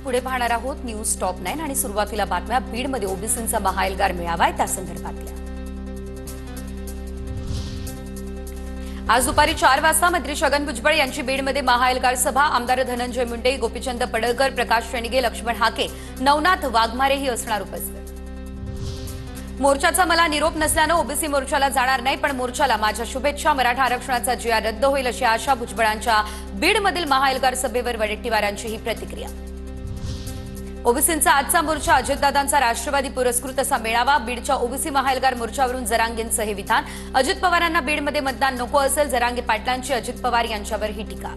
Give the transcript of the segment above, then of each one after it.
पुढे पाहणार आहोत न्यूज टॉप 9 आणि सुरुवातीला बातम्या बीडमध्ये ओबीसींचा महाएल्गार मेळावा आहे त्या संदर्भातल्या। आज दुपारी 4 वाजता मंत्री छगन भुजबळ यांची बीडमध्ये महाएल्गार सभा। आमदार धनंजय मुंडे, गोपीचंद पडळकर, प्रकाश शेंडगे, लक्ष्मण हाके, नवनाथ वाघमारे ही असणार उपस्थित। मोर्चाचा मला निरोप नसल्याने ओबीसी मोर्चाला जाणार नाही, पण मोर्चाला माझ्या शुभेच्छा। मराठा आरक्षणाचा जिया रद्द होईल अशी आशा भुजबळांच्या बीडमधील महाएल्गार सभेवर वडेट्टीवारांची ही प्रतिक्रिया। ओबीसींचा आजचा मोर्चा अजितदादांचा राष्ट्रवादी पुरस्कृत असा मेळावा। बीडच्या ओबीसी महाएल्गार मोर्चावरून जरांगेंचं हे विधान। अजित पवारांना बीडमध्ये मतदान नको असेल, जरांगे पाटलांची अजित पवार यांच्यावर ही टीका।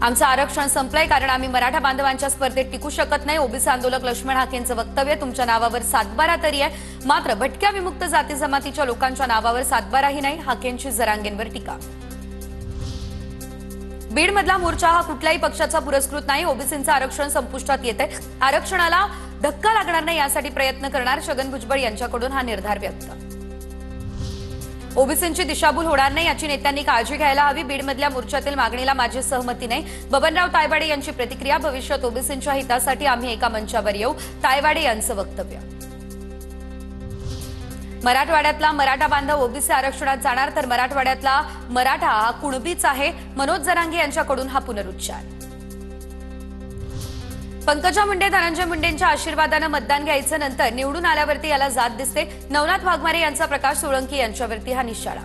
आमचं आरक्षण संपलंय कारण आम्ही मराठा बांधवांच्या स्पर्धेत टिकू शकत नाही। ओबीसी आंदोलक लक्ष्मण हाकेंचं वक्तव्य। तुमच्या नावावर 7/12 तरी आहे, मात्र भटक्या विमुक्त जाती जमातीच्या लोकांच्या नावावर 7/12ही नाही, हाकेंची जरांगेंवर टीका। बीडमधला मोर्चा हा कुठल्याही पक्षाचा पुरस्कृत नाही। ओबीसींचं आरक्षण संपुष्टात येतंय, आरक्षणाला धक्का लागणार नाही यासाठी प्रयत्न करणार। छगन भुजबळ यांच्याकडून हा निर्धार व्यक्त। ओबीसींची दिशाभूल होणार नाही याची नेत्यांनी काळजी घ्यायला हवी। बीडमधल्या मोर्चातील मागणीला माझी सहमती नाही, बबनराव तायवाडे यांची प्रतिक्रिया। भविष्यात ओबीसींच्या हितासाठी आम्ही एका मंचावर येऊ, तायवाडे यांचं वक्तव्य। मराठवाड्यातला मराठा बांधव ओबीसी आरक्षणात जाणार तर मराठवाड्यातला मराठा हा कुणबीच आहे, मनोज जरांगे यांच्याकडून हा पुनरुच्चार। पंकजा मुंडे, धनंजय मुंडेंच्या आशीर्वादाने मतदान घ्यायचं, नंतर निवडून आल्यावरती याला जात दिसते। नवनाथ वाघमारे यांचा प्रकाश सोळंकी यांच्यावरती हा निशाळा।